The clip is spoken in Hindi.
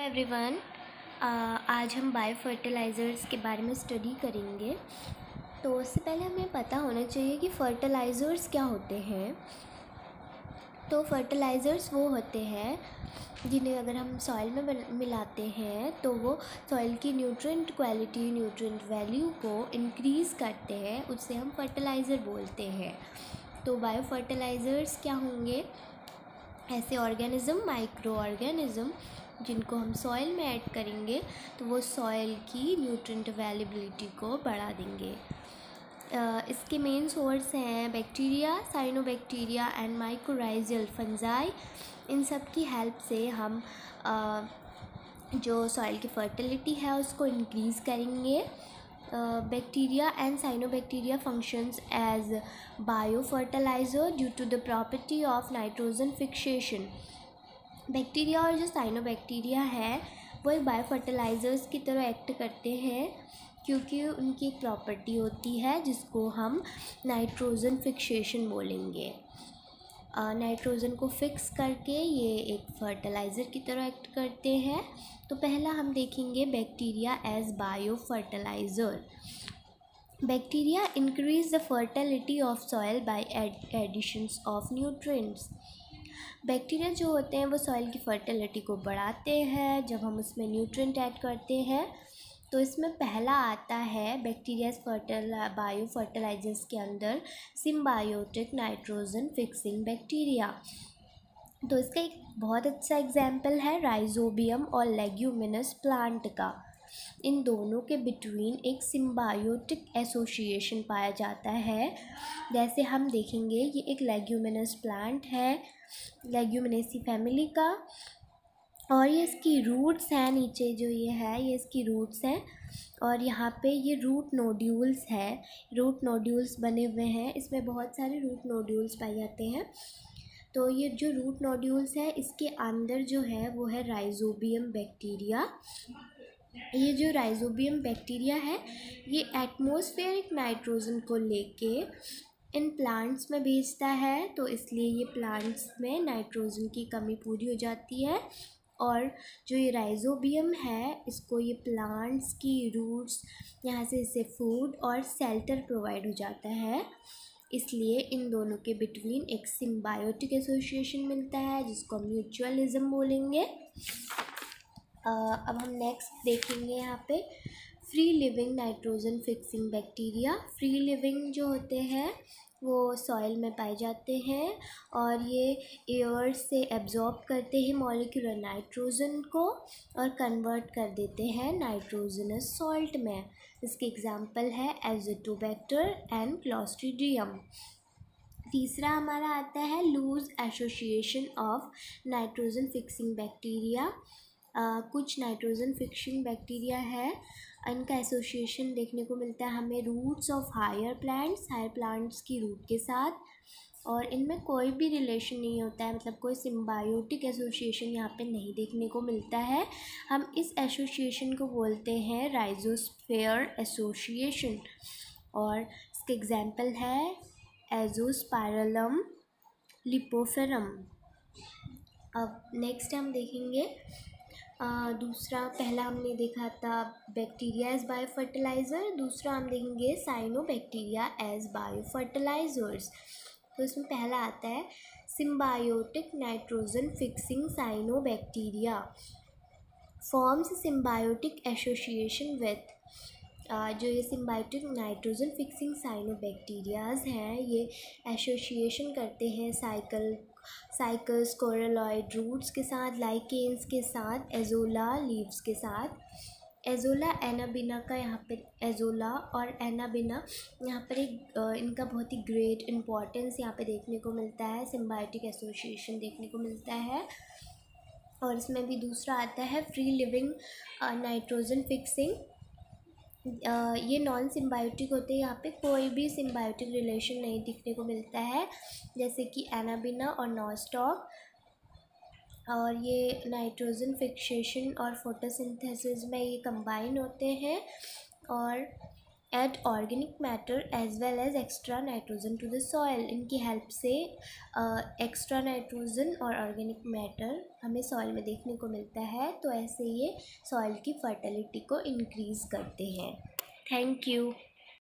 एवरीवन, आज हम बायो फर्टिलाइज़र्स के बारे में स्टडी करेंगे। तो उससे पहले हमें पता होना चाहिए कि फर्टिलाइज़र्स क्या होते हैं। तो फर्टिलाइज़र्स वो होते हैं जिन्हें अगर हम सॉइल में मिलाते हैं तो वो सॉइल की न्यूट्रिएंट क्वालिटी, न्यूट्रिएंट वैल्यू को इंक्रीज़ करते हैं, उससे हम फर्टिलाइज़र बोलते हैं। तो बायो फर्टिलाइज़र्स क्या होंगे? ऐसे ऑर्गेनिज़म, माइक्रो ऑर्गेनिज़म जिनको हम सॉइल में ऐड करेंगे तो वो सॉइल की न्यूट्रिएंट अवेलेबिलिटी को बढ़ा देंगे। इसके मेन सोर्स हैं bacteria, cyanobacteria and mycorrhizal fungi. इन सब की हेल्प से हम जो सॉइल की फर्टिलिटी है उसको इंक्रीज़ करेंगे। Bacteria and cyanobacteria functions as bio fertiliser due to the property of nitrogen fixation. Bacteria और जो साइनोबैक्टीरिया है वो एक बायो फर्टिलाइज़र्स की तरह एक्ट करते हैं क्योंकि उनकी एक प्रॉपर्टी होती है जिसको हम नाइट्रोजन फिक्सेशन बोलेंगे। नाइट्रोजन को फिक्स करके ये एक फर्टिलाइज़र की तरह एक्ट करते हैं। तो पहला हम देखेंगे bacteria as bio fertiliser. Bacteria increase the fertility of soil by additions of nutrients. Bacteria जो होते हैं वो सॉइल की फर्टिलिटी को बढ़ाते हैं जब हम उसमें न्यूट्रिएंट ऐड करते हैं। तो इसमें पहला आता है बैक्टीरियाज बायो फर्टिलाइजर्स के अंदर सिम्बायोटिक नाइट्रोजन फिक्सिंग बैक्टीरिया। तो इसका एक बहुत अच्छा एग्जाम्पल है राइजोबियम और लेग्यूमिनस प्लांट का। इन दोनों के बिटवीन एक सिम्बायोटिक एसोसिएशन पाया जाता है। जैसे हम देखेंगे ये एक लेग्यूमिनस प्लांट है, लेग्यूमिनेसी फैमिली का, और ये इसकी रूट्स हैं। नीचे जो ये है ये इसकी रूट्स हैं और यहाँ पे ये रूट नोड्यूल्स हैं। रूट नोड्यूल्स बने हुए हैं, इसमें बहुत सारे रूट नोड्यूल्स पाए जाते हैं। तो ये जो रूट नोड्यूल्स है इसके अंदर जो है वो है राइजोबियम बैक्टीरिया। ये जो राइजोबियम बैक्टीरिया है ये एटमॉस्फेरिक नाइट्रोजन को लेके इन प्लांट्स में भेजता है, तो इसलिए ये प्लांट्स में नाइट्रोजन की कमी पूरी हो जाती है। और जो ये राइजोबियम है इसको ये प्लांट्स की रूट्स यहाँ से इसे फूड और शेल्टर प्रोवाइड हो जाता है। इसलिए इन दोनों के बिटवीन एक सिम्बायोटिक एसोसिएशन मिलता है जिसको हम म्यूचुअलिज्म बोलेंगे। अब हम नेक्स्ट देखेंगे यहाँ पे free living nitrogen fixing bacteria. Free living जो होते हैं वो सॉइल में पाए जाते हैं और ये एयर से एब्जॉर्ब करते हैं मॉलिक्यूलर नाइट्रोजन को और कन्वर्ट कर देते हैं नाइट्रोजनस सॉल्ट में। इसके एग्जांपल है एज़ोटोबैक्टर एंड क्लॉस्ट्रीडियम। तीसरा हमारा आता है loose association of nitrogen fixing bacteria. कुछ नाइट्रोजन फिक्सिंग बैक्टीरिया है, इनका एसोसिएशन देखने को मिलता है हमें रूट्स ऑफ हायर प्लांट्स की रूट के साथ, और इनमें कोई भी रिलेशन नहीं होता है, मतलब कोई सिम्बायोटिक एसोसिएशन यहाँ पे नहीं देखने को मिलता है। हम इस एसोसिएशन को बोलते हैं राइजोस्फेयर एसोसिएशन और इसके एग्जाम्पल है एजोस्पाइरलम, लिपोफेरम। अब नेक्स्ट हम देखेंगे दूसरा, पहला हमने देखा था बैक्टीरिया एज बायो फर्टिलाइज़र, दूसरा हम देखेंगे साइनोबैक्टीरिया एज बायो फर्टिलाइज़र्स। तो इसमें पहला आता है symbiotic nitrogen fixing cyanobacteria forms symbiotic association with. जो ये सिम्बायोटिक नाइट्रोजन फिक्सिंग साइनोबैक्टीरियाज हैं ये एसोसिएशन करते हैं साइकल्स कोरलॉइड रूट्स के साथ, लाइकेन्स के साथ, एजोला लीव्स के साथ। एजोला एनाबिना का यहाँ पर एजोला और एनाबिना यहाँ पर एक इनका बहुत ही ग्रेट इम्पॉर्टेंस यहाँ पे देखने को मिलता है, सिम्बायोटिक एसोसिएशन देखने को मिलता है। और इसमें भी दूसरा आता है फ्री लिविंग नाइट्रोजन फिक्सिंग। ये नॉन सिम्बायोटिक होते हैं, यहाँ पे कोई भी सिम्बायोटिक रिलेशन नहीं दिखने को मिलता है, जैसे कि एनाबिना और नॉस्टॉक। और ये नाइट्रोजन फिक्सेशन और फोटोसिंथेसिस में ये कंबाइन होते हैं और add organic matter as well as extra nitrogen to the soil. इनकी हेल्प से एक्स्ट्रा नाइट्रोजन और ऑर्गेनिक मैटर हमें सॉइल में देखने को मिलता है, तो ऐसे ये सॉइल की फर्टिलिटी को इंक्रीज़ करते हैं। Thank you.